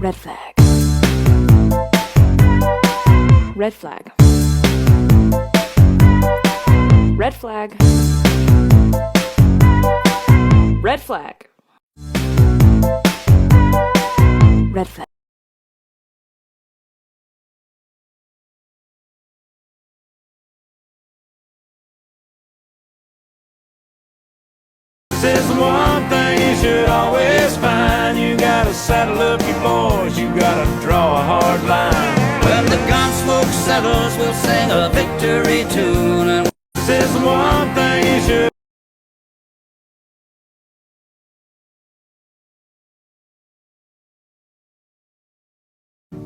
Red flag. Red flag. Red flag. Red flag. Red flag. This is one thing you should always find. You gotta saddle up your boys, you gotta draw a hard line. When the gun smoke settles, we'll sing a victory tune. And this is one thing you should.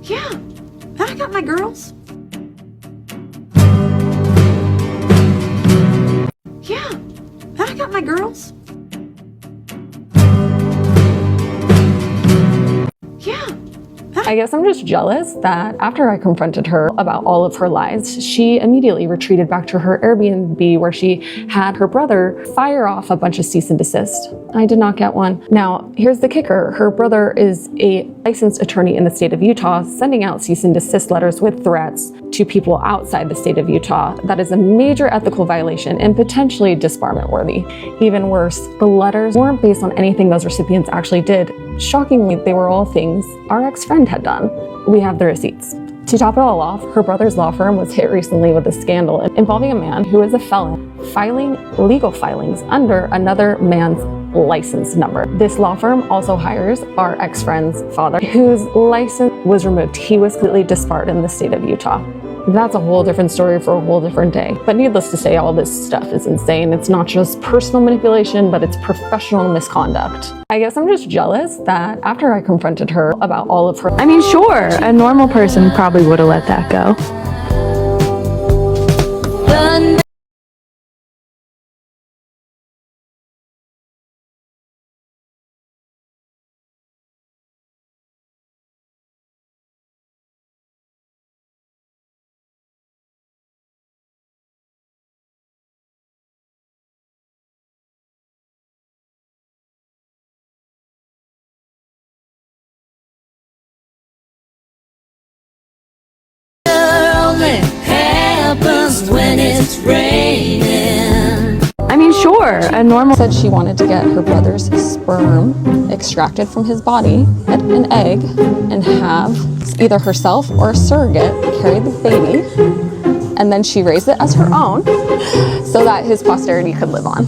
Yeah, I got my girls. Yeah, I got my girls. Yeah. I guess I'm just jealous that after I confronted her about all of her lies, she immediately retreated back to her Airbnb where she had her brother fire off a bunch of cease and desist. I did not get one. Now, here's the kicker. Her brother is a licensed attorney in the state of Utah, sending out cease and desist letters with threats to people outside the state of Utah. That is a major ethical violation and potentially disbarment worthy. Even worse, the letters weren't based on anything those recipients actually did. Shockingly, they were all things our ex-friend had done. We have the receipts. To top it all off, her brother's law firm was hit recently with a scandal involving a man who is a felon filing legal filings under another man's license number. This law firm also hires our ex-friend's father, whose license was removed. He was completely disbarred in the state of Utah. That's a whole different story for a whole different day. But needless to say, all this stuff is insane. It's not just personal manipulation, but it's professional misconduct. I guess I'm just jealous that after I confronted her about all of her— I mean, sure, a normal person probably would have let that go. happens when it's raining. I mean, sure, a normal— said she wanted to get her brother's sperm extracted from his body, get an egg, and have either herself or a surrogate carry the baby, and then she raised it as her own so that his posterity could live on.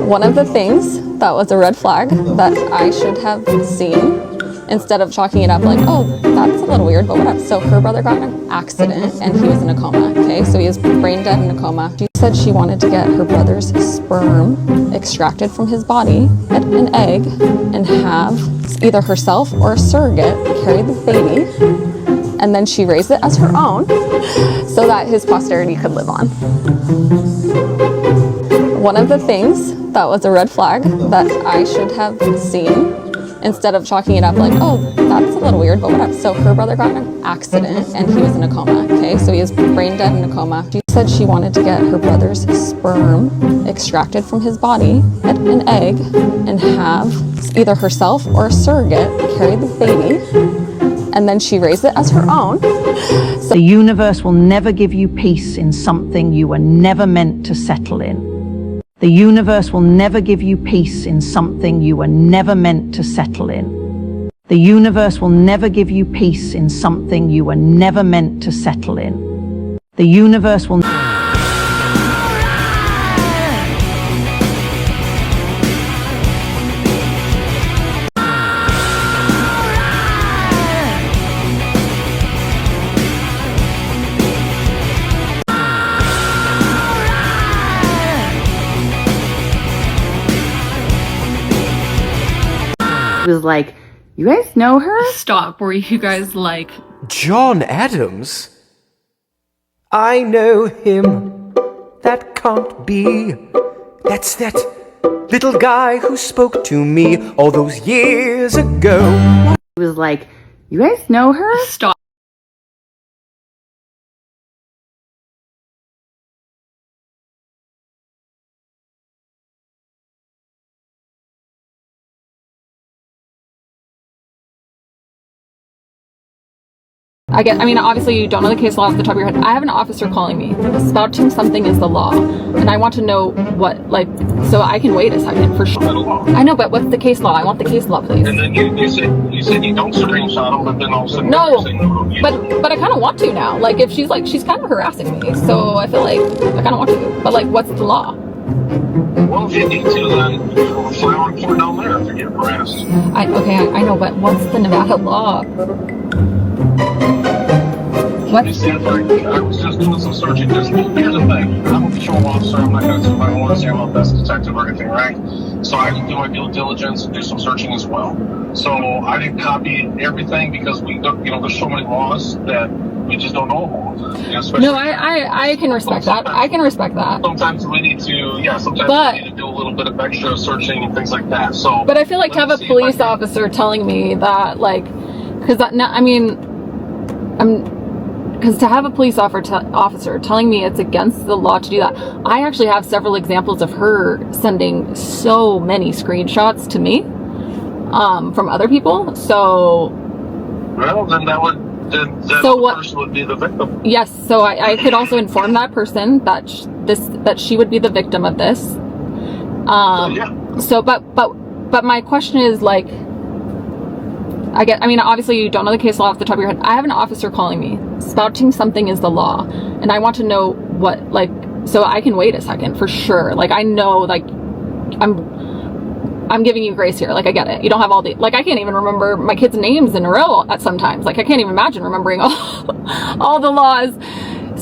One of the things that was a red flag that I should have seen, instead of chalking it up like, oh, that's a little weird, but whatever. So her brother got in an accident and he was in a coma, okay? So he was brain dead in a coma. She said she wanted to get her brother's sperm extracted from his body, get an egg, and have either herself or a surrogate carry the baby, and then she raised it as her own so that his posterity could live on. One of the things that was a red flag that I should have seen, instead of chalking it up like, oh, that's a little weird, but whatever. So her brother got in an accident and he was in a coma, okay? So he was brain dead in a coma. She said she wanted to get her brother's sperm extracted from his body, get an egg, and have either herself or a surrogate carry the baby, and then she raised it as her own. So the universe will never give you peace in something you were never meant to settle in. The universe will never give you peace in something you were never meant to settle in. The universe will never give you peace in something you were never meant to settle in. The universe will— was like, You guys know her? Stop. Were you guys like... John Adams? I know him. That can't be. That's that little guy who spoke to me all those years ago. He was like, you guys know her? Stop. I mean, obviously you don't know the case law off the top of your head. I have an officer calling me. Spouting something is the law. And I want to know what, like, so I can wait a second for sure. I know, but what's the case law? I want the case law, please. And then you said you don't screenshot them, but then all of a sudden no, saying, but I kind of want to now. Like, if she's kind of harassing me, so I feel like I kind of want to. But like, what's the law? Well, if you need to, then file a report down there if you get harassed. I know, but what's the Nevada law? What? I was just doing some searching. Here's the thing. I'm a patrol officer. I'm not going to do my own say I'm a best detective or anything, right? So I can do my due diligence and do some searching as well. So I didn't copy everything because there's so many laws that we just don't know about. No, I can respect that. I can respect that. Sometimes we need to, we need to do a little bit of extra searching and things like that. So, but I feel like to have a police officer telling me that, like, because to have a police officer telling me it's against the law to do that, I actually have several examples of her sending so many screenshots to me from other people. So, well, then person would be the victim. Yes, so I could also inform that person that she would be the victim of this. So, but my question is, like, obviously you don't know the case law off the top of your head. I have an officer calling me. Spouting something is the law. And I want to know what, like, so I can wait a second for sure. Like, I know, like, I'm giving you grace here. Like, I get it. You don't have all the, like, I can't even remember my kids' names in a row at sometimes. Like, I can't even imagine remembering all the laws.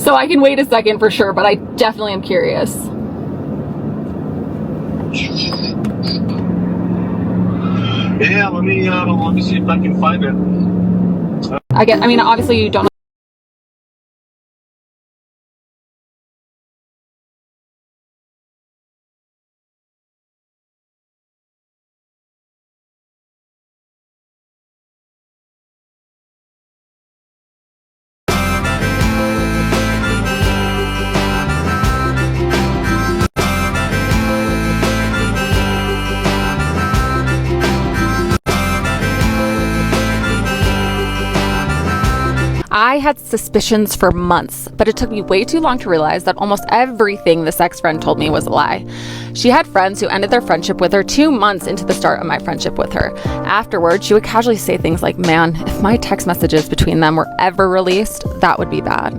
So I can wait a second for sure, but I definitely am curious. Yeah, let me see if I can find it. Obviously you don't. I had suspicions for months, but it took me way too long to realize that almost everything this ex-friend told me was a lie. She had friends who ended their friendship with her 2 months into the start of my friendship with her. Afterwards, she would casually say things like, man, if my text messages between them were ever released, that would be bad.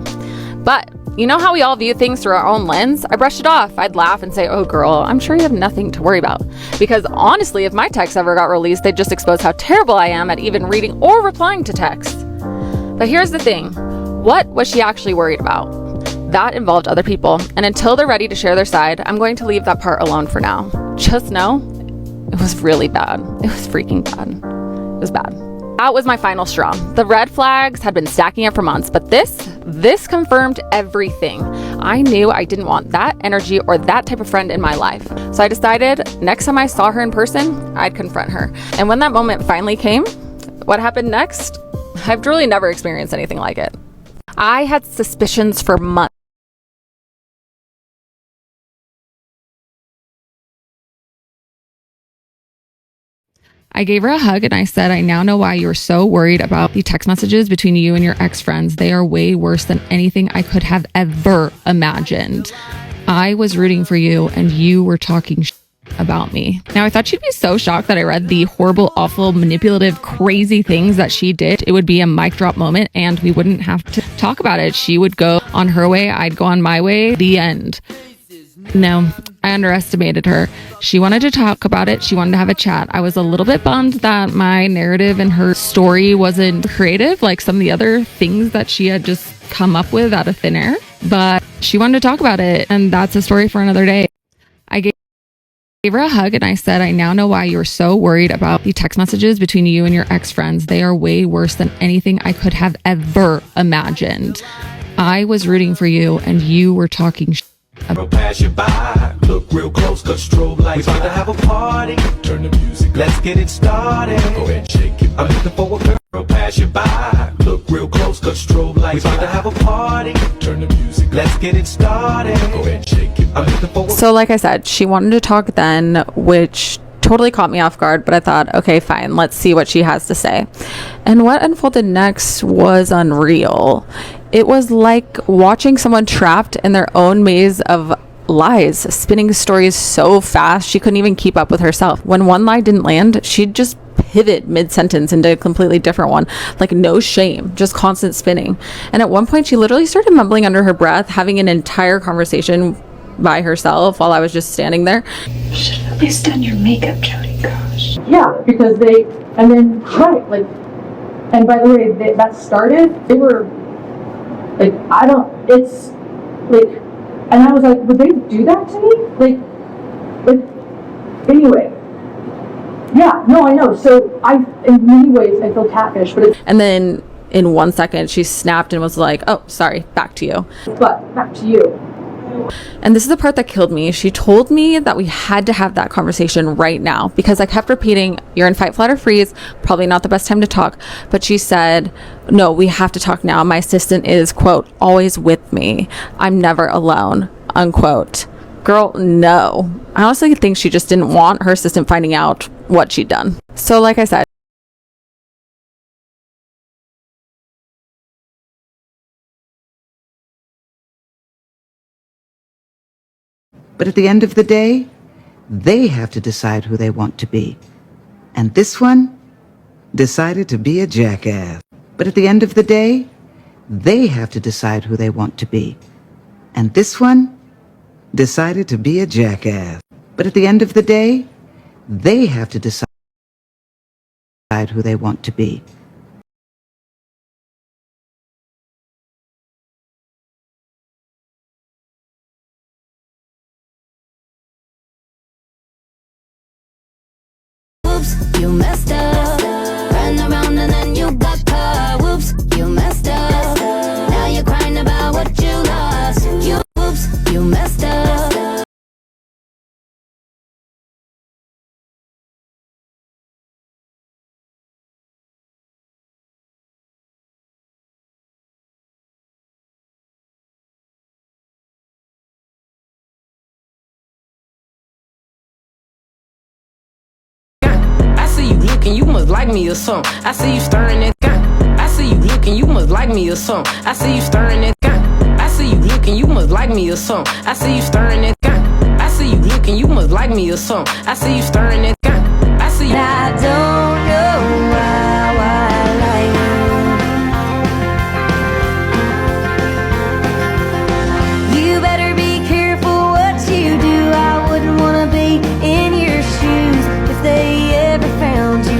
But you know how we all view things through our own lens? I brushed it off. I'd laugh and say, oh girl, I'm sure you have nothing to worry about. Because honestly, if my texts ever got released, they'd just expose how terrible I am at even reading or replying to texts. But here's the thing. What was she actually worried about? That involved other people, and until they're ready to share their side, I'm going to leave that part alone for now. Just know, it was really bad. It was freaking bad. It was bad. That was my final straw. The red flags had been stacking up for months, but this confirmed everything. I knew I didn't want that energy or that type of friend in my life. So I decided next time I saw her in person, I'd confront her. And when that moment finally came, what happened next? I've truly never experienced anything like it. I had suspicions for months. I gave her a hug and I said, I now know why you were so worried about the text messages between you and your ex-friends. They are way worse than anything I could have ever imagined. I was rooting for you and you were talking about me. Now, I thought she'd be so shocked that I read the horrible, awful, manipulative, crazy things that she did. It would be a mic drop moment and we wouldn't have to talk about it. She would go on her way, I'd go on my way, the end. No, I underestimated her. She wanted to talk about it. She wanted to have a chat. I was a little bit bummed that my narrative and her story wasn't creative like some of the other things that she had just come up with out of thin air. But she wanted to talk about it, and that's a story for another day. I gave gave her a hug and I said, I now know why you're so worried about the text messages between you and your ex-friends. They are way worse than anything I could have ever imagined. I was rooting for you and you were talking Pass you by, look real close, cause strobe lights. We about to have a party, turn the music, let's get it started. Go ahead and shake it. I'm looking for a girl, pass you by, look real close, cause strobe lights. We about to have a party, turn the music, let's get it started. Go ahead and shake it. I'm looking for a So like I said, she wanted to talk then, which totally caught me off guard, but I thought, okay, fine, let's see what she has to say. And what unfolded next was unreal. It was like watching someone trapped in their own maze of lies, spinning stories so fast she couldn't even keep up with herself. When one lie didn't land, she'd just pivot mid-sentence into a completely different one, like no shame, just constant spinning. And at one point she literally started mumbling under her breath, having an entire conversation by herself while I was just standing there. Should have at least done your makeup, Jody. Gosh. Yeah, because and by the way, that started, they were, like, it's, like, and I was like, would they do that to me? Anyway. Yeah, no, I know. So in many ways, I feel catfish, but And then in 1 second, she snapped and was like, oh, sorry, back to you. But back to you. And this is the part that killed me. She told me that we had to have that conversation right now because I kept repeating, you're in fight, flight, or freeze. Probably not the best time to talk. But she said, no, we have to talk now. My assistant is, quote, always with me. I'm never alone, unquote. Girl, no. I honestly think she just didn't want her assistant finding out what she'd done. So like I said, but at the end of the day, they have to decide who they want to be. And this one decided to be a jackass. But at the end of the day, they have to decide who they want to be. And this one decided to be a jackass. But at the end of the day, they have to decide who they want to be. You messed up. Ran around and then you got caught. Whoops, you messed up. Now you're crying about what you lost. You whoops, you messed up. You must like me or something. I see you stirring that gun. I see you looking, you must like me or something. I see you stirring that gun. I see you looking, you must like me or something. I see you stirring that gun. I see you looking, you must like me or something. I see you stirring that gun. I see you. I don't know why I like you. You better be careful what you do. I wouldn't wanna be in your shoes if they ever found you.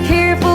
Careful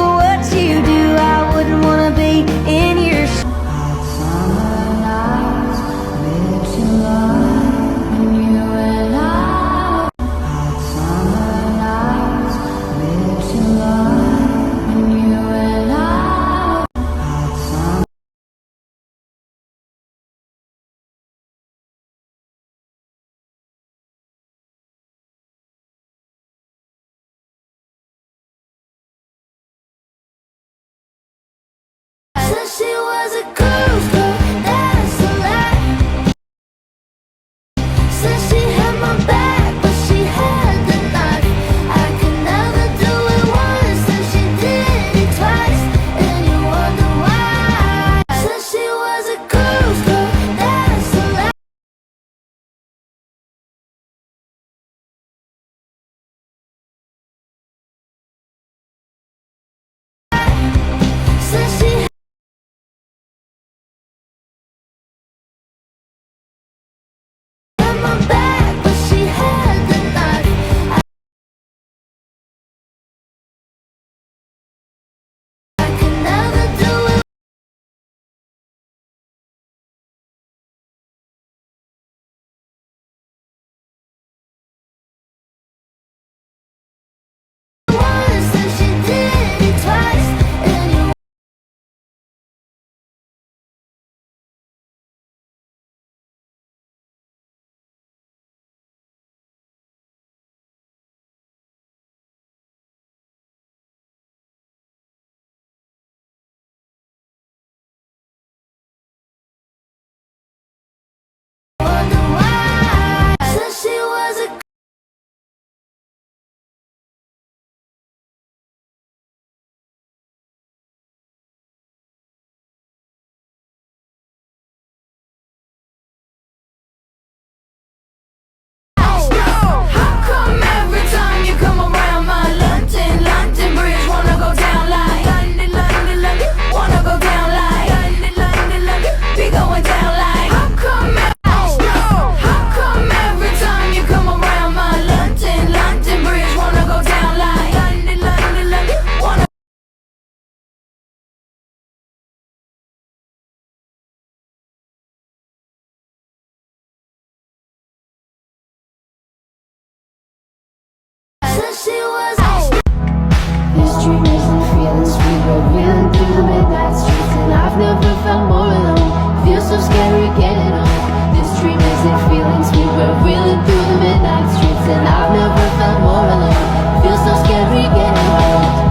This dream isn't feeling sweet. We're reeling through the midnight streets, and I've never felt more alone. Feels so scary getting on. This dream isn't feeling sweet. We're reeling through the midnight streets, and I've never felt more alone. Feels so scary getting on.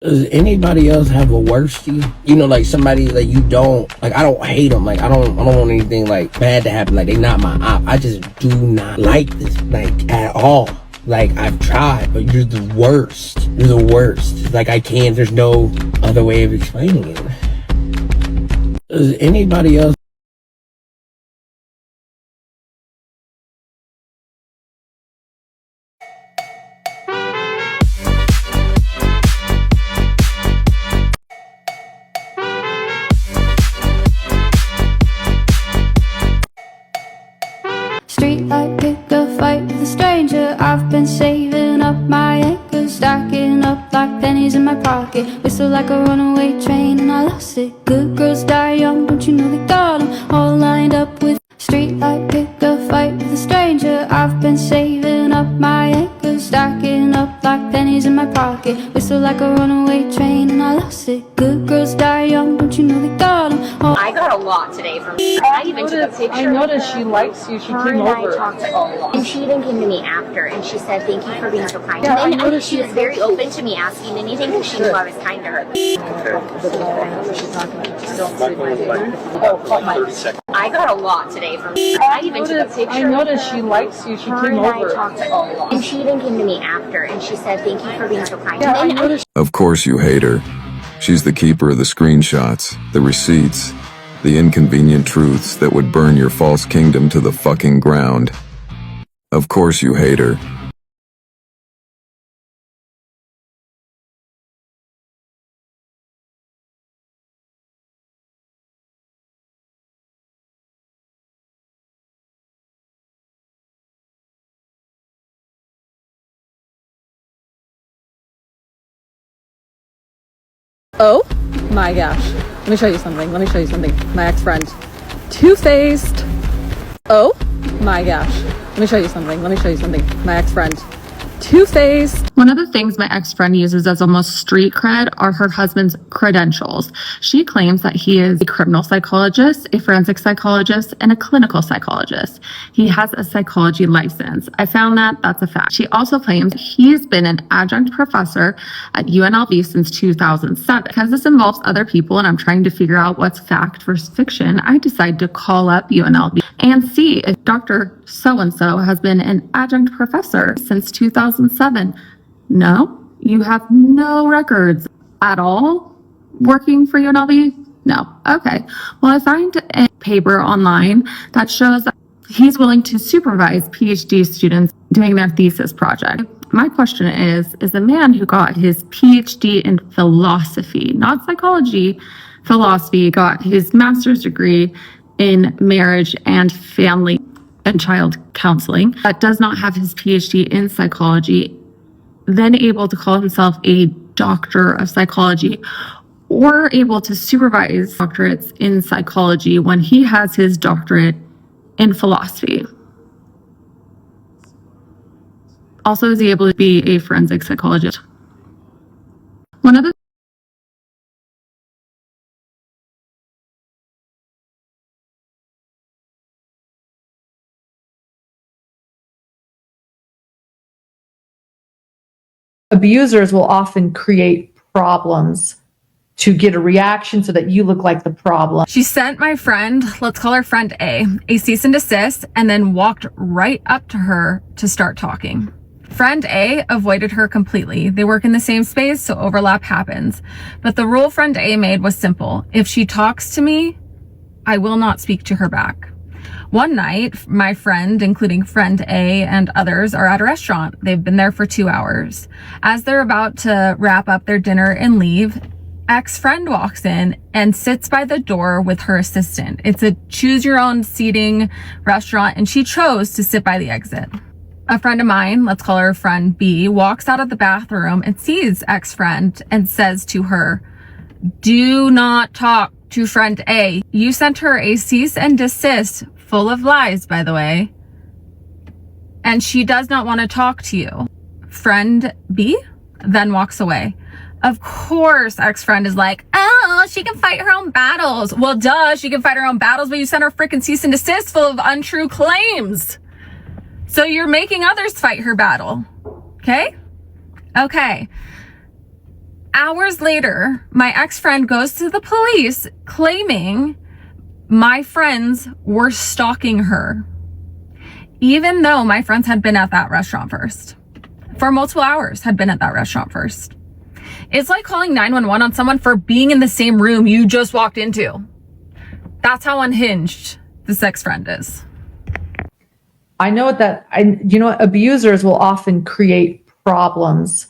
Does anybody else have a worstie? You know, like somebody that you don't like. I don't hate them. Like I don't want anything like bad to happen. Like they not my op. I just do not like this like at all. Like I've tried, but you're the worst. You're the worst. Like I can't. There's no other way of explaining it. Does anybody else? Streetlight, pick a fight with a stranger. I've been saving up my anger, stacking up like pennies in my pocket. Whistle like a runaway train and I lost it. Good girls die young, don't you know they got them all lined up with. Streetlight, pick a fight with a stranger. I've been saving up my anger, stacking up like pennies in my pocket. Whistle like a runaway train and I lost it. Good girls die young, don't you know they got them all. I got a lot today from her. I even took a picture. I noticed she likes you. She came and over. I talked a lot. And she even came to me after and she said, thank you for being so kind. Yeah, and then I noticed she was very open to me asking anything because she knew I was kind to her. I got a lot today from her. I even took a picture. I noticed she likes you. She came and over. I talked a lot. And she even came to me after and she said, thank you for being so kind. Yeah, and then Of course you hate her. She's the keeper of the screenshots, the receipts, the inconvenient truths that would burn your false kingdom to the fucking ground. Of course you hate her. Oh my gosh. Let me show you something. My ex-friend. Two-faced. Oh my gosh. Let me show you something. My ex-friend. Two-faced. One of the things my ex-friend uses as almost street cred are her husband's credentials. She claims that he is a criminal psychologist, a forensic psychologist, and a clinical psychologist. He has a psychology license. I found that that's a fact. She also claims he's been an adjunct professor at UNLV since 2007. Because this involves other people and I'm trying to figure out what's fact versus fiction, I decided to call up UNLV and see if Dr. So-and-so has been an adjunct professor since 2007. No, you have no records at all working for UNLV? No. Okay. Well, I find a paper online that shows that he's willing to supervise PhD students doing their thesis project. My question is the man who got his PhD in philosophy, not psychology, philosophy, got his master's degree in marriage and family and child counseling, that does not have his PhD in psychology, then able to call himself a doctor of psychology or able to supervise doctorates in psychology when he has his doctorate in philosophy. Also, is he able to be a forensic psychologist? One of the Abusers will often create problems to get a reaction so that you look like the problem. She sent my friend, let's call her friend A cease and desist, and then walked right up to her to start talking. Friend A avoided her completely. They work in the same space, so overlap happens. But the rule friend A made was simple. If she talks to me, I will not speak to her back. One night, my friend, including friend A and others, are at a restaurant. They've been there for 2 hours. As they're about to wrap up their dinner and leave, ex-friend walks in and sits by the door with her assistant. It's a choose your own seating restaurant, and she chose to sit by the exit. A friend of mine, let's call her friend B, walks out of the bathroom and sees ex-friend and says to her, "Do not talk to friend A. You sent her a cease and desist, full of lies, by the way, and she does not want to talk to you." Friend B then walks away. Of course, ex-friend is like, "Oh, she can fight her own battles." Well, duh, she can fight her own battles, but you sent her freaking cease and desist full of untrue claims. So you're making others fight her battle. Okay? Okay. Hours later, my ex-friend goes to the police claiming my friends were stalking her, even though my friends had been at that restaurant first. For multiple hours had been at that restaurant first. It's like calling 911 on someone for being in the same room you just walked into. That's how unhinged this ex-friend is. I know that abusers will often create problems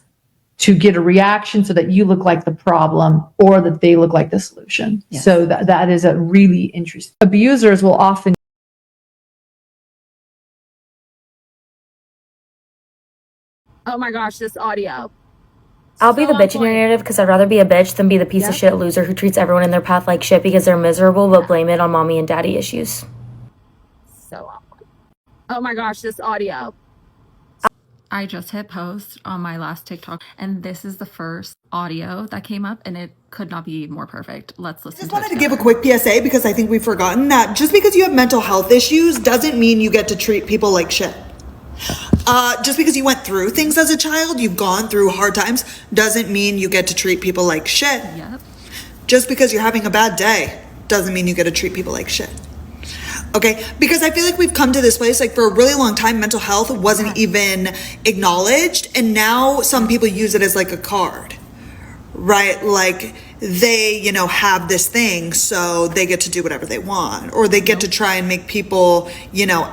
to get a reaction so that you look like the problem or that they look like the solution. Yes. So that is a really interesting. Abusers will often. Oh my gosh, this audio. I'll be the bitch in your narrative because I'd rather be a bitch than be the piece of shit loser who treats everyone in their path like shit because they're miserable but blame it on mommy and daddy issues. So awkward. Oh my gosh, this audio. I just hit post on my last TikTok, and this is the first audio that came up, and it could not be more perfect. Let's listen. I just wanted to give a quick PSA because I think we've forgotten that just because you have mental health issues doesn't mean you get to treat people like shit. Just because you went through things as a child, you've gone through hard times, doesn't mean you get to treat people like shit. Yep. Just because you're having a bad day doesn't mean you get to treat people like shit. Okay, because I feel like we've come to this place, like for a really long time, mental health wasn't even acknowledged. And now some people use it as like a card, right? Like they, have this thing, so they get to do whatever they want, or they get to try and make people,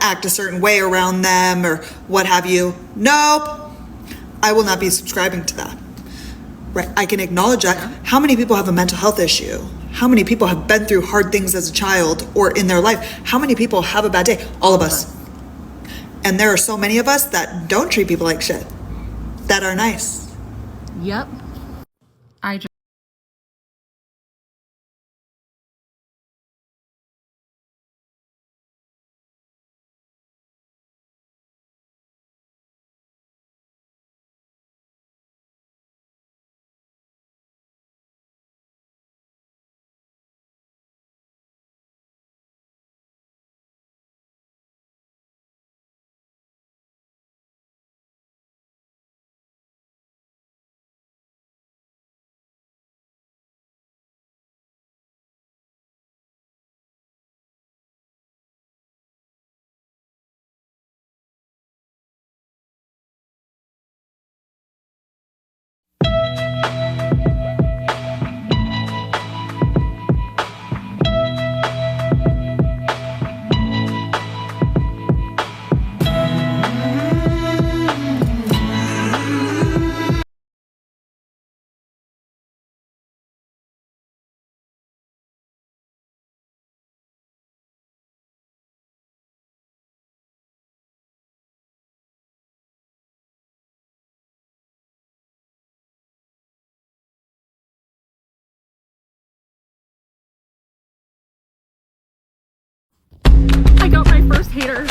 act a certain way around them or what have you. Nope, I will not be subscribing to that. Right, I can acknowledge that. How many people have a mental health issue? How many people have been through hard things as a child or in their life? How many people have a bad day? All of us. And there are so many of us that don't treat people like shit, that are nice. Yep. I got my first hater.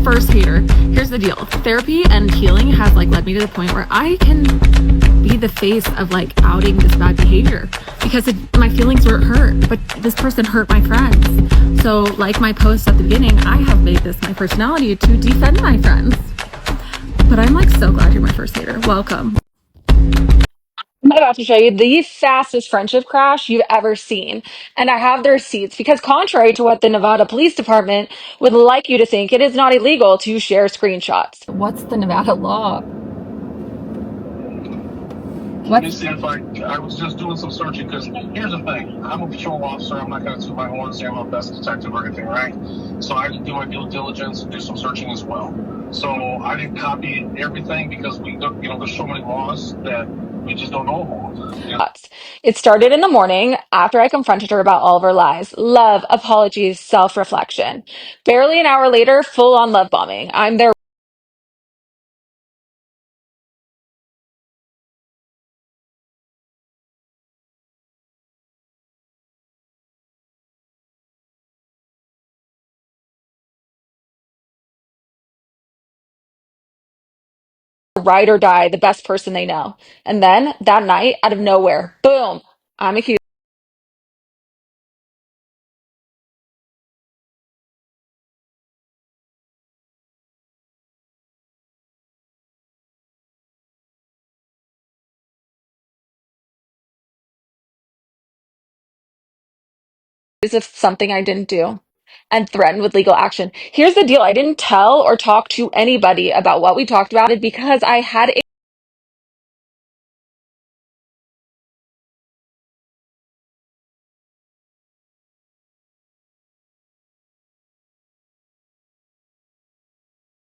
First hater. Here's the deal. Therapy and healing has led me to the point where I can be the face of outing this bad behavior because my feelings were hurt, but this person hurt my friends. So like my post at the beginning, I have made this my personality to defend my friends. But I'm so glad you're my first hater. Welcome. I'm about to show you the fastest friendship crash you've ever seen. And I have the receipts because contrary to what the Nevada Police Department would like you to think, it is not illegal to share screenshots. What's the Nevada law? Let me see if I was just doing some searching, because here's the thing. I'm a patrol officer. I'm not going to toot my horn and say I'm the best detective or anything, right? So I did do my due diligence and do some searching as well. So I didn't copy everything because there's so many laws that we just don't know about. It started in the morning after I confronted her about all of her lies. Love, apologies, self-reflection. Barely an hour later, full-on love bombing. I'm there ride or die, the best person they know. And then that night, out of nowhere, boom, I'm accused of something I didn't do and threatened with legal action. Here's the deal. I didn't tell or talk to anybody about what we talked about it because I had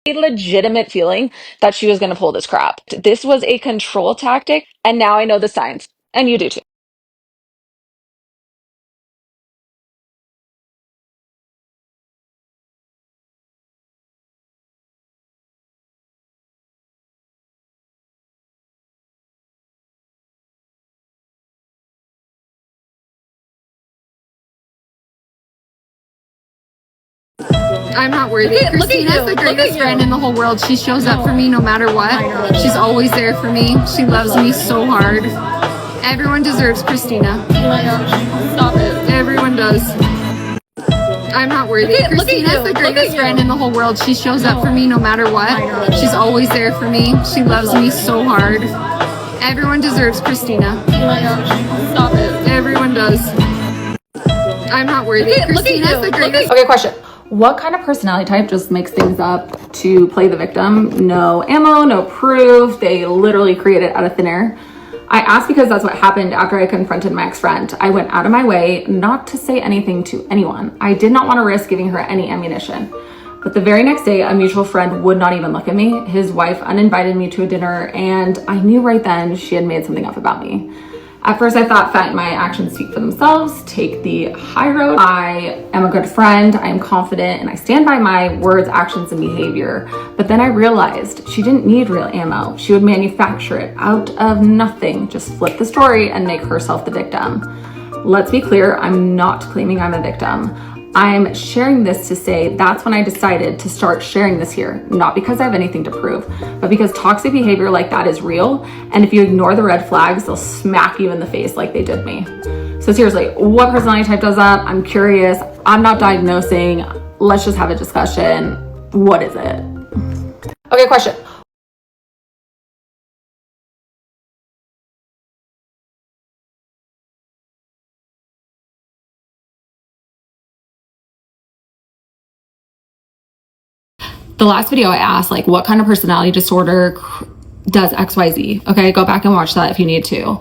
a legitimate feeling that she was going to pull this crap. This was a control tactic, and now I know the signs, and you do too. I'm not worthy. Christina's the greatest friend in the whole world. She shows up for me no matter what. She's always there for me. She loves me so hard. Everyone deserves Christina. Oh my gosh. Stop it. Everyone does. I'm not worthy. Christina's the greatest friend in the whole world. She shows up for me no matter what. She's always there for me. She loves me so hard. Everyone deserves Christina. Oh my gosh. Stop it. Everyone does. I'm not worthy. Christina's the greatest. Okay, question. What kind of personality type just makes things up to play the victim? No ammo, no proof. They literally create it out of thin air. I asked because that's what happened after I confronted my ex-friend. I went out of my way not to say anything to anyone. I did not want to risk giving her any ammunition. But the very next day, a mutual friend would not even look at me. His wife uninvited me to a dinner, and I knew right then she had made something up about me. At first, I thought, fine, my actions speak for themselves, take the high road. I am a good friend, I am confident, and I stand by my words, actions, and behavior. But then I realized she didn't need real ammo. She would manufacture it out of nothing, just flip the story and make herself the victim. Let's be clear, I'm not claiming I'm a victim. I'm sharing this to say that's when I decided to start sharing this here, not because I have anything to prove, but because toxic behavior like that is real, and if you ignore the red flags, they'll smack you in the face like they did me. So seriously, what personality type does that? I'm curious. I'm not diagnosing. Let's just have a discussion. What is it? Okay, question. The last video I asked, like, what kind of personality disorder does XYZ? Okay, go back and watch that if you need to.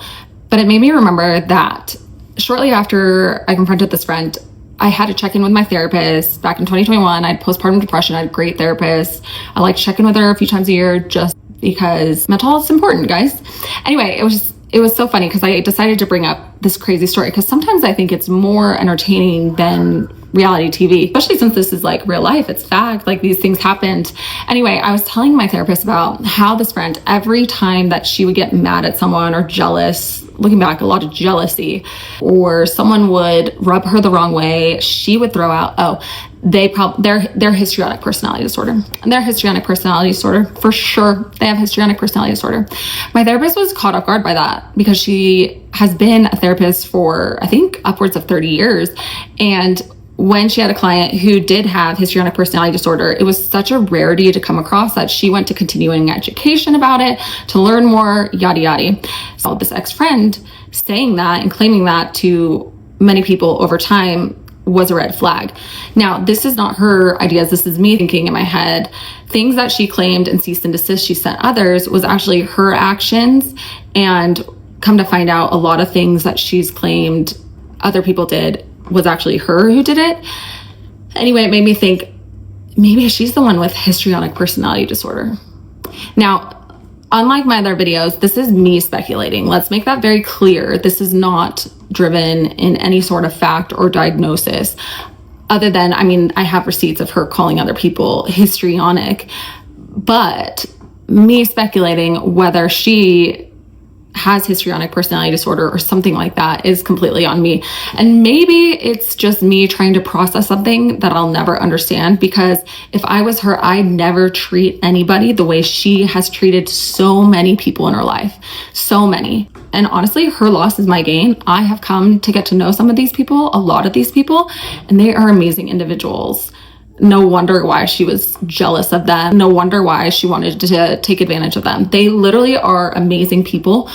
But it made me remember that shortly after I confronted this friend, I had to check in with my therapist. Back in 2021, I had postpartum depression. I had a great therapist. I like to check in with her a few times a year just because mental health is important, guys. Anyway, it was so funny because I decided to bring up this crazy story because sometimes I think it's more entertaining than reality TV, especially since this is like real life. It's fact, like these things happened. Anyway, I was telling my therapist about how this friend, every time that she would get mad at someone or jealous, looking back, a lot of jealousy, or someone would rub her the wrong way, she would throw out, oh, they're histrionic personality disorder. They're histrionic personality disorder for sure. They have histrionic personality disorder. My therapist was caught off guard by that because she has been a therapist for, I think, upwards of 30 years. And when she had a client who did have histrionic personality disorder, it was such a rarity to come across that she went to continuing education about it to learn more, yada yada. So this ex-friend saying that and claiming that to many people over time was a red flag. Now, this is not her ideas. This is me thinking in my head. Things that she claimed and cease and desist she sent others was actually her actions and come to find out, a lot of things that she's claimed other people did was actually her who did it. Anyway, it made me think maybe she's the one with histrionic personality disorder. Now, unlike my other videos, this is me speculating. Let's make that very clear. This is not driven in any sort of fact or diagnosis, other than, I mean, I have receipts of her calling other people histrionic, but me speculating whether she has histrionic personality disorder or something like that is completely on me. And maybe it's just me trying to process something that I'll never understand, because if I was her, I'd never treat anybody the way she has treated so many people in her life. So many. And honestly, her loss is my gain. I have come to get to know some of these people, a lot of these people, and they are amazing individuals. No wonder why she was jealous of them. No wonder why she wanted to take advantage of them. They literally are amazing people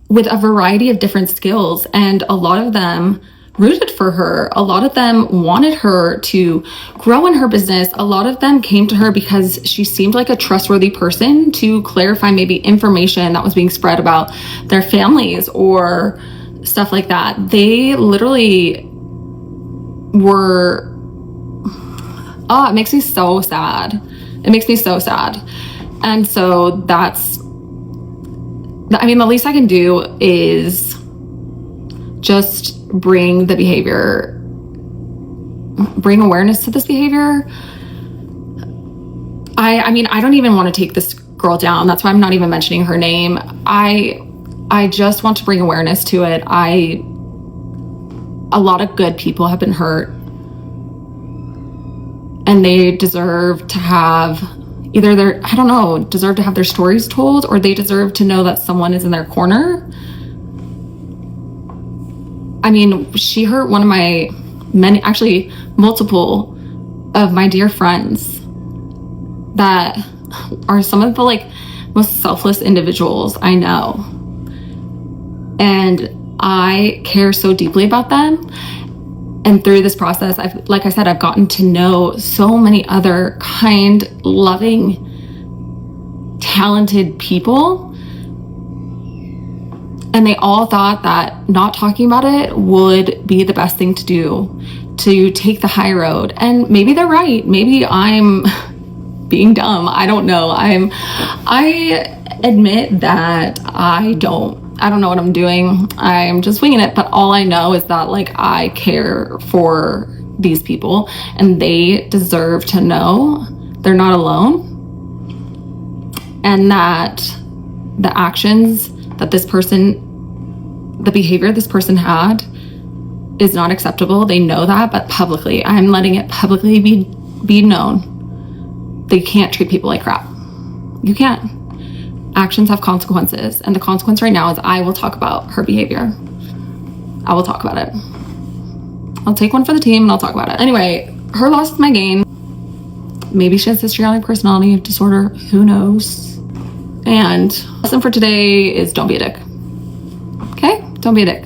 with a variety of different skills, and a lot of them rooted for her. A lot of them wanted her to grow in her business. A lot of them came to her because she seemed like a trustworthy person to clarify maybe information that was being spread about their families or stuff like that. They literally were... Oh, it makes me so sad. It makes me so sad. And so that's, I mean, the least I can do is just bring awareness to this behavior. I mean, I don't even want to take this girl down. That's why I'm not even mentioning her name. I just want to bring awareness to it. A lot of good people have been hurt, and they deserve to have either deserve to have their stories told, or they deserve to know that someone is in their corner. I mean, she hurt one of my multiple of my dear friends that are some of the most selfless individuals I know. And I care so deeply about them. And through this process, like I said, I've gotten to know so many other kind, loving, talented people. And they all thought that not talking about it would be the best thing to do, to take the high road. And maybe they're right. Maybe I'm being dumb. I don't know. I admit that I don't know what I'm doing. I'm just winging it. But all I know is that I care for these people, and they deserve to know they're not alone, and that the actions that the behavior this person had is not acceptable. They know that, but publicly, I'm letting it publicly be known. They can't treat people like crap. You can't. Actions have consequences, and the consequence right now is I will talk about her behavior. I will talk about it. I'll take one for the team and I'll talk about it. Anyway, her loss is my gain. Maybe she has histrionic personality disorder. Who knows? And lesson for today is don't be a dick. Okay? Don't be a dick.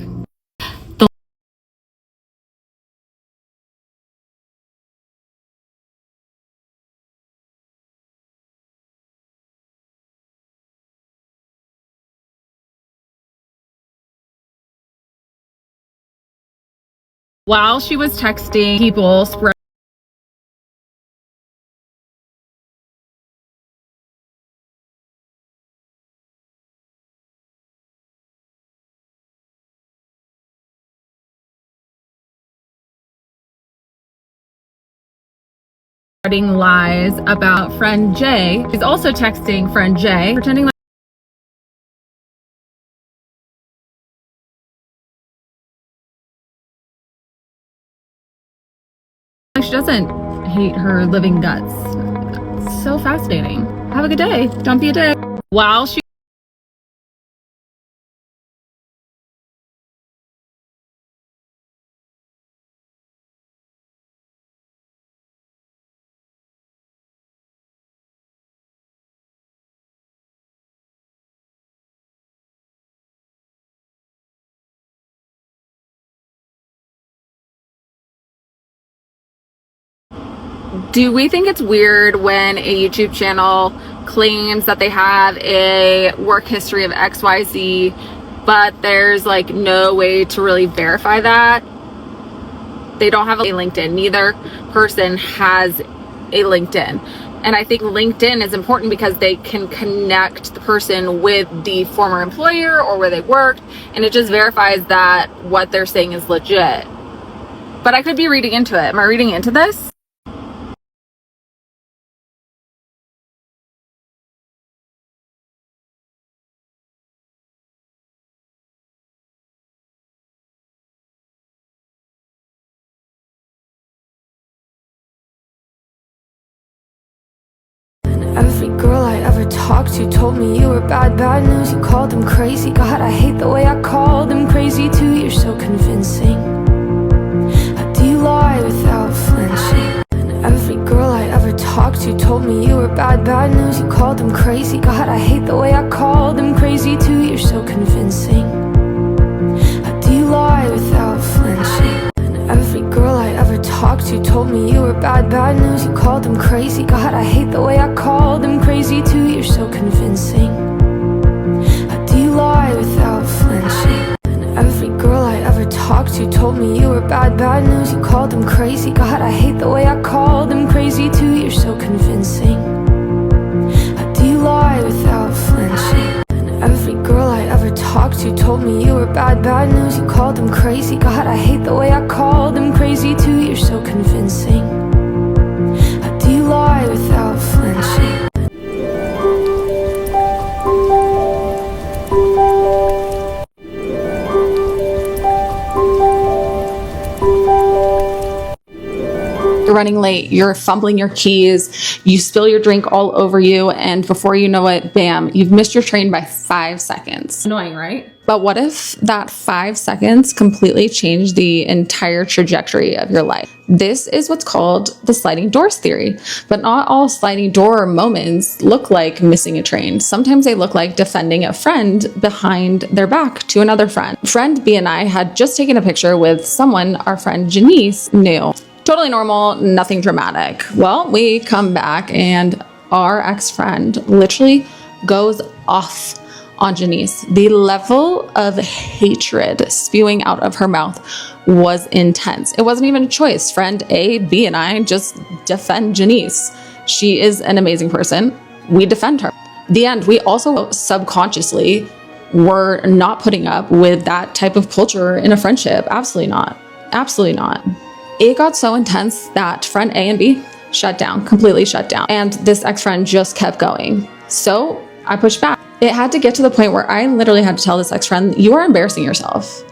While she was texting people, spreading lies about friend Jay. She's also texting friend Jay, pretending like she doesn't hate her living guts. It's so fascinating. Have a good day. Don't be a dick. While she Do we think it's weird when a YouTube channel claims that they have a work history of XYZ but there's like no way to really verify that. They don't have a LinkedIn. Neither person has a LinkedIn. And I think LinkedIn is important because they can connect the person with the former employer or where they worked, and it just verifies that what they're saying is legit. But I could be reading into it. Am I reading into this? Every girl I ever talked to told me you were bad, bad news. You called them crazy. God, I hate the way I called them crazy too. You're so convincing. How do you lie without flinching? And every girl I ever talked to told me you were bad, bad news. You called them crazy. God, I hate the way I called them crazy too. You're so convincing. How do you lie without flinching? Every girl I ever talked to told me you were bad, bad news. You called them crazy. God, I hate the way I called them crazy too. You're so convincing. How do you lie without flinching? Every girl I ever talked to told me you were bad, bad news. You called them crazy. God, I hate the way I called them crazy too. You're so convincing. How do you lie without flinching? Every girl I ever talked to told me you were bad, bad news. You called them crazy. God, I hate the way I called them crazy too. You're so convincing. How do you lie without flinching? You're running late, you're fumbling your keys, you spill your drink all over you, and before you know it, bam, you've missed your train by 5 seconds. Annoying, right? But what if that 5 seconds completely changed the entire trajectory of your life? This is what's called the sliding doors theory. But not all sliding door moments look like missing a train. Sometimes they look like defending a friend behind their back to another friend. Friend B and I had just taken a picture with someone our friend Janice knew. Totally normal, nothing dramatic. Well, we come back and our ex-friend literally goes off on Janice. The level of hatred spewing out of her mouth was intense. It wasn't even a choice. Friend A, B, and I just defend Janice. She is an amazing person. We defend her. The end. We also subconsciously were not putting up with that type of culture in a friendship. Absolutely not. Absolutely not. It got so intense that friend A and B shut down, completely shut down. And this ex-friend just kept going. So I pushed back. It had to get to the point where I literally had to tell this ex-friend, you are embarrassing yourself.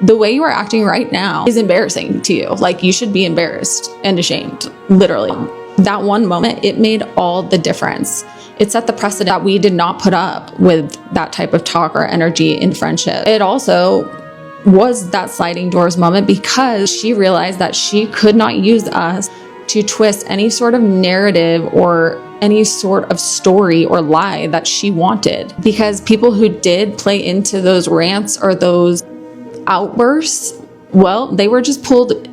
The way you are acting right now is embarrassing to you. Like, you should be embarrassed and ashamed, literally. That one moment, it made all the difference. It set the precedent that we did not put up with that type of talk or energy in friendship. It also was that sliding doors moment because she realized that she could not use us to twist any sort of narrative or any sort of story or lie that she wanted. Because people who did play into those rants or those outbursts, well, they were just pulled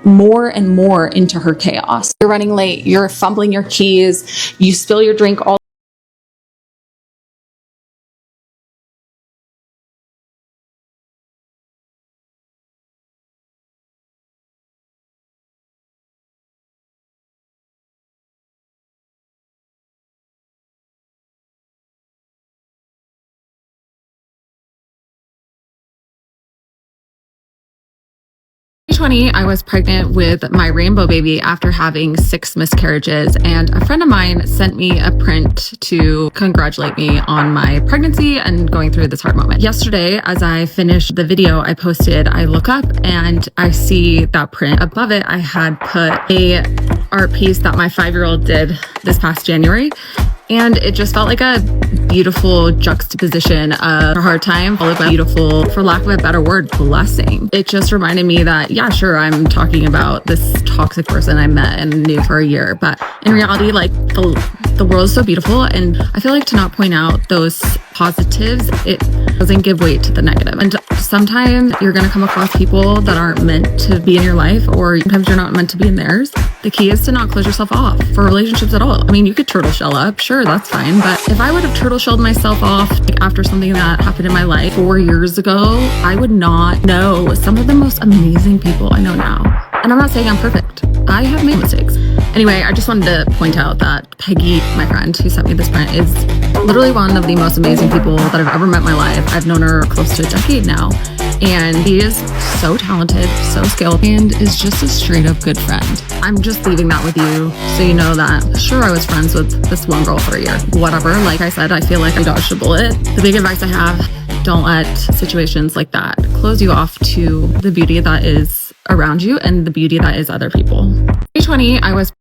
more and more into her chaos. You're running late, you're fumbling your keys, you spill your drink all I was pregnant with my rainbow baby after having 6 miscarriages, and a friend of mine sent me a print to congratulate me on my pregnancy and going through this hard moment. Yesterday, as I finished the video I posted, I look up and I see that print. Above it, I had put a art piece that my 5-year-old did this past January. And it just felt like a beautiful juxtaposition of her hard time, followed by beautiful, for lack of a better word, blessing. It just reminded me that, yeah, sure, I'm talking about this toxic person I met and knew for a year, but in reality, like, the The world is so beautiful, and I feel like to not point out those positives, it doesn't give weight to the negative. And sometimes you're going to come across people that aren't meant to be in your life, or sometimes you're not meant to be in theirs. The key is to not close yourself off for relationships at all. I mean, you could turtle shell up, sure, that's fine. But if I would have turtle shelled myself off after something that happened in my life 4 years ago, I would not know some of the most amazing people I know now. And I'm not saying I'm perfect. I have made mistakes. Anyway, I just wanted to point out that Peggy, my friend who sent me this print, is literally one of the most amazing people that I've ever met in my life. I've known her close to a decade now. And she is so talented, so skilled, and is just a straight up good friend. I'm just leaving that with you so you know that, sure, I was friends with this one girl for a year. Whatever, like I said, I feel like I dodged a bullet. The big advice I have, don't let situations like that close you off to the beauty that is around you and the beauty that is other people. 2020, I was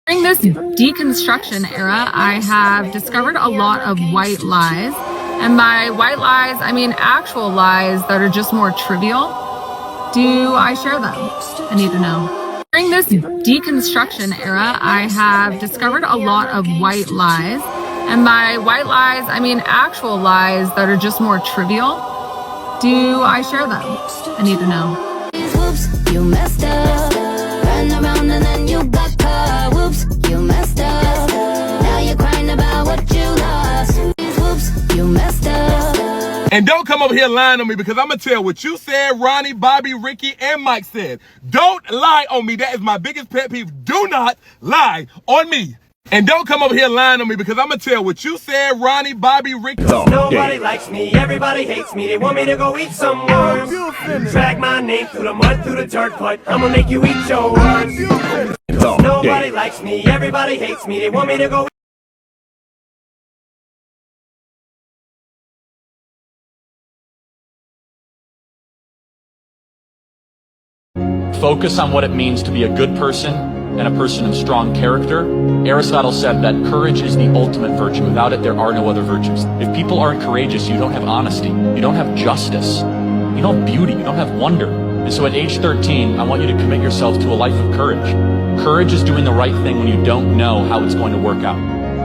During this deconstruction era, I have discovered a lot of white lies. And by white lies, I mean actual lies that are just more trivial. Do I share them? I need to know. During this deconstruction era, I have discovered a lot of white lies. And by white lies, I mean actual lies that are just more trivial. Do I share them? I need to know. Whoops, you messed up. Ran around and then you got caught. Whoops, you messed up. Now you're crying about what you lost. Whoops, you messed up. And don't come over here lying on me, because I'm going to tell what you said, Ronnie, Bobby, Ricky, and Mike said. Don't lie on me. That is my biggest pet peeve. Do not lie on me. And don't come over here lying on me, because I'm going to tell what you said, Ronnie, Bobby, Ricky. Nobody likes me, everybody hates me. They want me to go eat some worms. Drag my name through the mud, through the dirt, but I'm going to make you eat your worms. Nobody likes me, everybody hates me. They want me to go Focus on what it means to be a good person and a person of strong character. Aristotle said that courage is the ultimate virtue. Without it, there are no other virtues. If people aren't courageous, you don't have honesty, you don't have justice, you don't have beauty, you don't have wonder. And so at age 13, I want you to commit yourself to a life of courage. Courage is doing the right thing when you don't know how it's going to work out.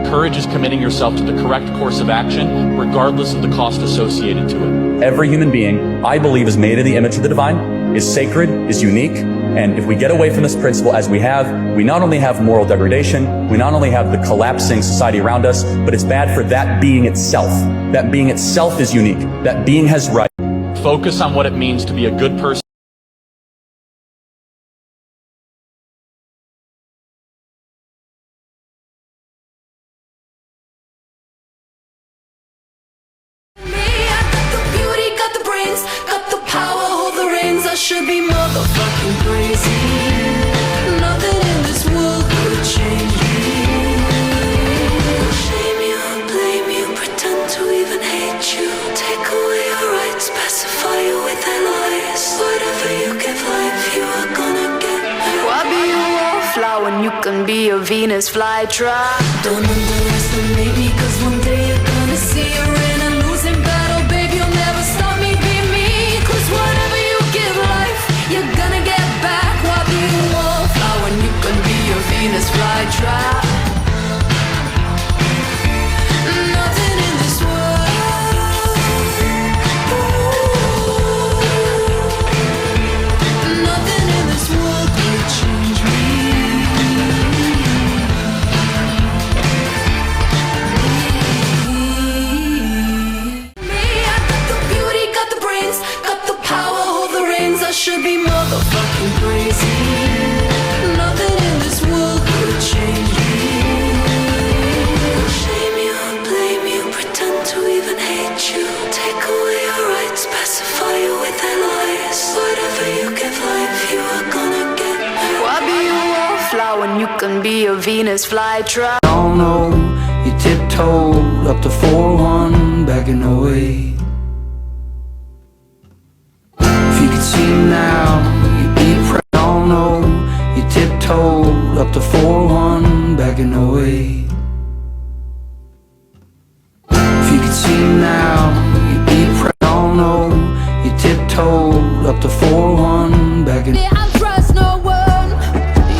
Courage is committing yourself to the correct course of action, regardless of the cost associated to it. Every human being, I believe, is made in the image of the divine, is sacred, is unique, and if we get away from this principle as we have, we not only have moral degradation, we not only have the collapsing society around us, but it's bad for that being itself. That being itself is unique. That being has rights. Focus on what it means to be a good person. Should be motherfucking crazy. Nothing in this world could change me. Shame you, blame you, pretend to even hate you. Take away your rights, pacify you with their lies. Whatever you give life, you are gonna get. Why be a wallflower when you can be a Venus flytrap? Don't underestimate me, cause one day you're gonna see you're in a losing battle. Babe, you'll never stop me, be me. Cause whatever you're gonna get back. While being a wallflower when you can be a Venus flytrap. Nothing in this world. Nothing in this world could change me. I got the beauty, got the brains, got the power, hold the reins. I should be motherfucking crazy. Nothing in this world could change me. Shame you, blame you, pretend to even hate you. Take away your rights, pacify you with their lies. Whatever you give life, you are gonna get. Why be a wallflower when you can be a Venus flytrap? Oh no, you tiptoed up to 4-1 back in 08. If you could see now, you'd be proud. Oh no, you tiptoed up to 4-1 back in 08. street scene now. You be proud, don't know. You tiptoed up to 4-1 back in. I trust no one.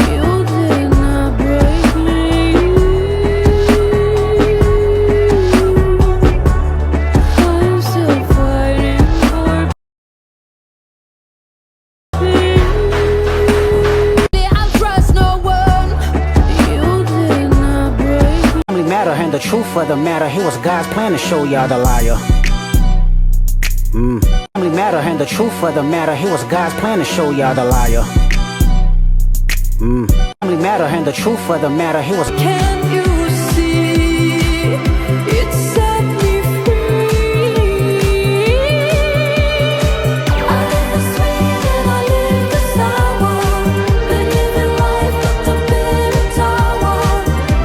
You did not break me. I'm still fighting for peace. I trust no one. You did not break me. Family matter and the truth of the matter. It was God's plan to show y'all the liar. Family matter and the truth of the matter. It was God's plan to show y'all the liar. Family matter and the truth of the matter. It was. Can you see? It set me free. I live the sweet and I live the sour. Been living life with the bitter tower.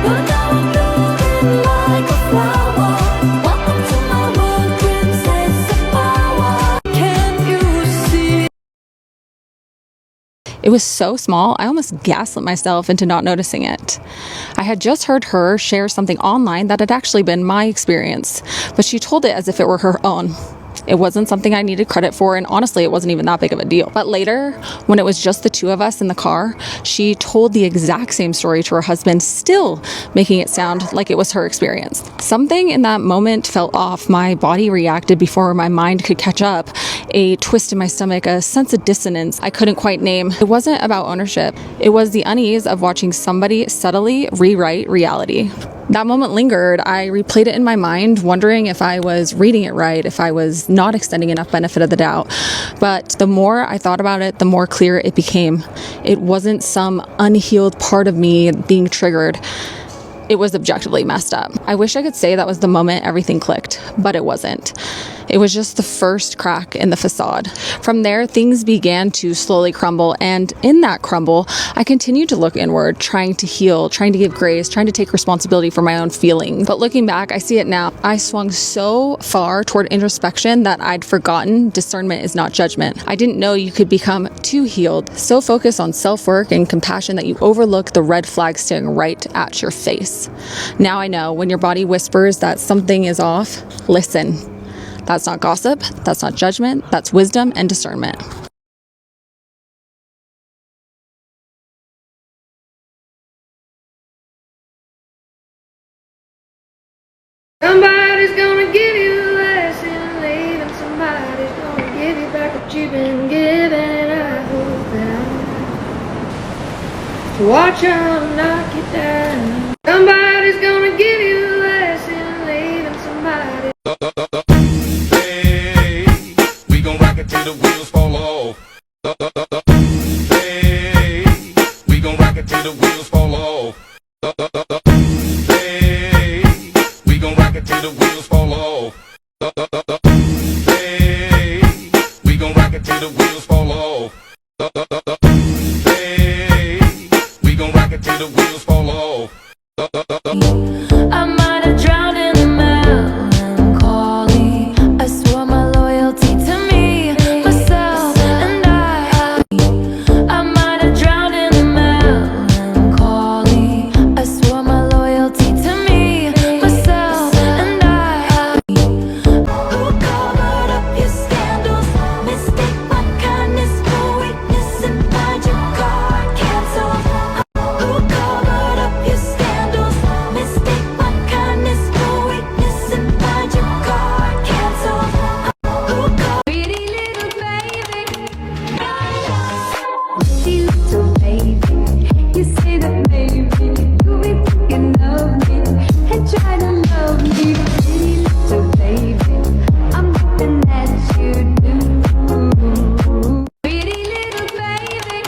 But now I'm blooming like a flower. Welcome to my world, princess of power. Can you see? It was so small, I almost gaslit myself into not noticing it. I had just heard her share something online that had actually been my experience, but she told it as if it were her own. It wasn't something I needed credit for, and honestly, it wasn't even that big of a deal. But later, when it was just the two of us in the car, she told the exact same story to her husband, still making it sound like it was her experience. Something in that moment felt off. My body reacted before my mind could catch up. A twist in my stomach, a sense of dissonance I couldn't quite name. It wasn't about ownership. It was the unease of watching somebody subtly rewrite reality. That moment lingered. I replayed it in my mind, wondering if I was reading it right, if I was not extending enough benefit of the doubt. But the more I thought about it, the more clear it became. It wasn't some unhealed part of me being triggered. It was objectively messed up. I wish I could say that was the moment everything clicked, but it wasn't. It was just the first crack in the facade. From there, things began to slowly crumble, and in that crumble, I continued to look inward, trying to heal, trying to give grace, trying to take responsibility for my own feelings. But looking back, I see it now. I swung so far toward introspection that I'd forgotten discernment is not judgment. I didn't know you could become too healed, so focused on self-work and compassion that you overlook the red flag staring right at your face. Now I know when your body whispers that something is off, listen. That's not gossip, that's not judgment, that's wisdom and discernment. Somebody's gonna give you a lesson, leaving somebody's gonna give you back what you've been given. I hope that to watch them knock you down. Somebody's gonna give you a lesson, leaving somebody. Hey, we gon' rock it till the wheels fall off. Hey, we gon' rock it till the wheels fall off. Hey, we gon' rock it till the wheels fall off. Hey, we gon' rock it till the wheels fall off. Hey, we gon' rock it till the wheels fall off. I might have drowned in the melancholy. I swore my loyalty to me, myself, and I might have drowned in the melancholy. I swore my loyalty to me, myself, and I. Who covered up your scandals? Mistake my kindness for weakness and find your card canceled. Who covered up your scandals? Mistake my kindness for weakness and find your card canceled. Who pretty little baby, pretty little baby. You say that maybe you'll be thinking of me and try to love me, pretty little baby. I'm hoping that you do, pretty little baby.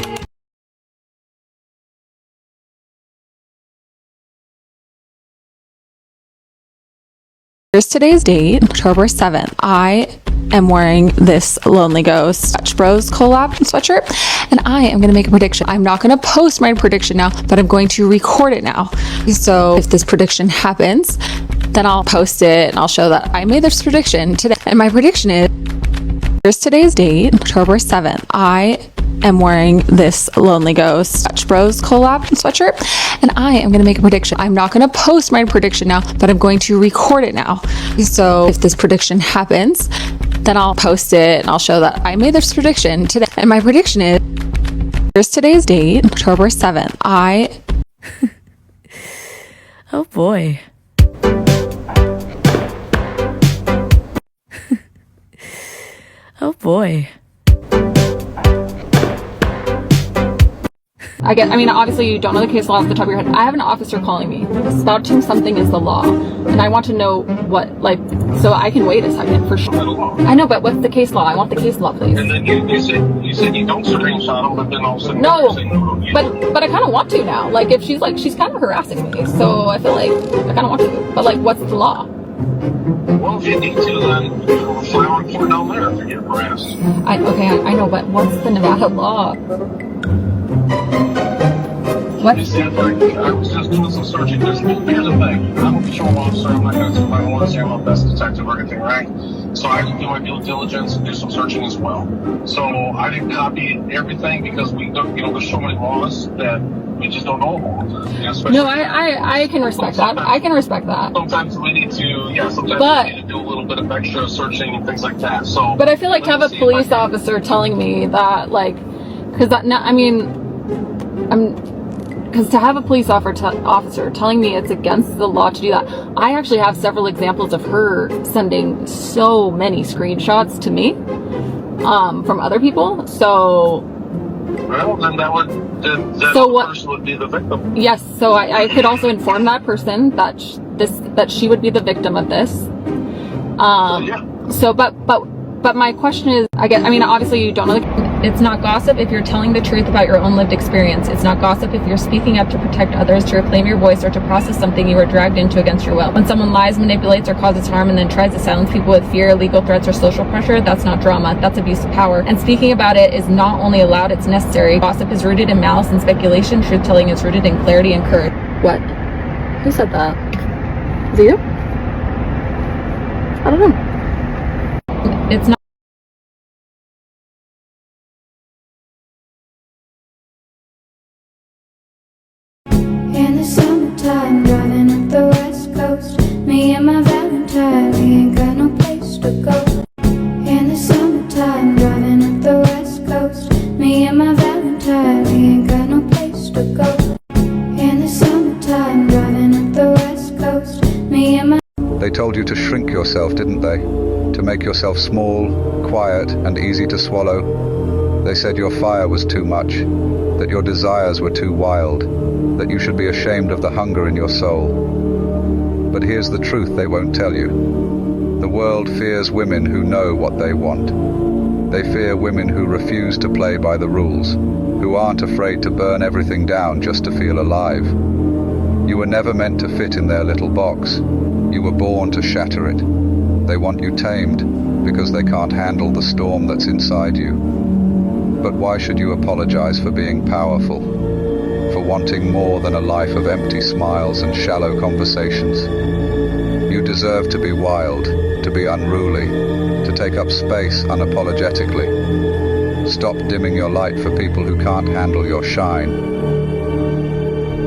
Here's today's date, October 7th. I am wearing this Lonely Ghost Touch Bros collab sweatshirt, and I am going to make a prediction. I'm not going to post my prediction now, but I'm going to record it now. So if this prediction happens, then I'll post it and I'll show that I made this prediction today. And my prediction is Here's today's date, October 7th. I am wearing this Lonely Ghost Sketch Bros collab sweatshirt, and I am going to make a prediction. I'm not going to post my prediction now, but I'm going to record it now. So if this prediction happens, then I'll post it and I'll show that I made this prediction today. And my prediction is, here's today's date, October 7th. Oh boy. Oh boy. I mean, obviously you don't know the case law off the top of your head. I have an officer calling me. Spouting something is the law. And I want to know what, so I can wait a second for sure. I know, but what's the case law? I want the case law, please. And then you said you don't screenshot them, but then all of a sudden No, but I kind of want to now. Like, if she's kind of harassing me, so I feel like I kind of want to. But like, what's the law? Well, if you need to, then file a report down there if you get harassed. I know, but what's the Nevada law? What? You said, I was just doing some searching. Here's the thing. I'm a patrol officer. I'm not going to take my horn say I'm a best detective or anything, right? So I can do my due diligence and do some searching as well. So I didn't copy everything because we don't, there's so many laws that we just don't know about. No, I can respect that. I can respect that. Sometimes we need to, we need to do a little bit of extra searching and things like that. So, but I feel like to have a police officer telling me that, because to have a police officer telling me it's against the law to do that, I actually have several examples of her sending so many screenshots to me from other people. So, well, then that person would be the victim. Yes, so I could also inform that person that that she would be the victim of this. So, but my question is, obviously you don't know. It's not gossip if you're telling the truth about your own lived experience. It's not gossip if you're speaking up to protect others, to reclaim your voice, or to process something you were dragged into against your will. When someone lies, manipulates, or causes harm and then tries to silence people with fear, legal threats, or social pressure, that's not drama. That's abuse of power. And speaking about it is not only allowed, it's necessary. Gossip is rooted in malice and speculation. Truth-telling is rooted in clarity and courage. What? Who said that? Is it you? I don't know. It's not. In the summertime, driving up the west coast, me and my Valentine, we ain't got no place to go. In the summertime, driving up the west coast, me and my Valentine, we ain't got no place to go. In the summertime, driving up the west coast, me and my. They told you to shrink yourself, didn't they? To make yourself small, quiet, and easy to swallow. They said your fire was too much, that your desires were too wild, that you should be ashamed of the hunger in your soul. But here's the truth they won't tell you. The world fears women who know what they want. They fear women who refuse to play by the rules, who aren't afraid to burn everything down just to feel alive. You were never meant to fit in their little box. You were born to shatter it. They want you tamed because they can't handle the storm that's inside you. But why should you apologize for being powerful? For wanting more than a life of empty smiles and shallow conversations? You deserve to be wild, to be unruly, to take up space unapologetically. Stop dimming your light for people who can't handle your shine.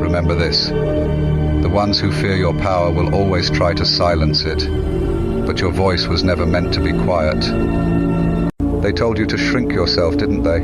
Remember this, the ones who fear your power will always try to silence it, but your voice was never meant to be quiet. They told you to shrink yourself, didn't they?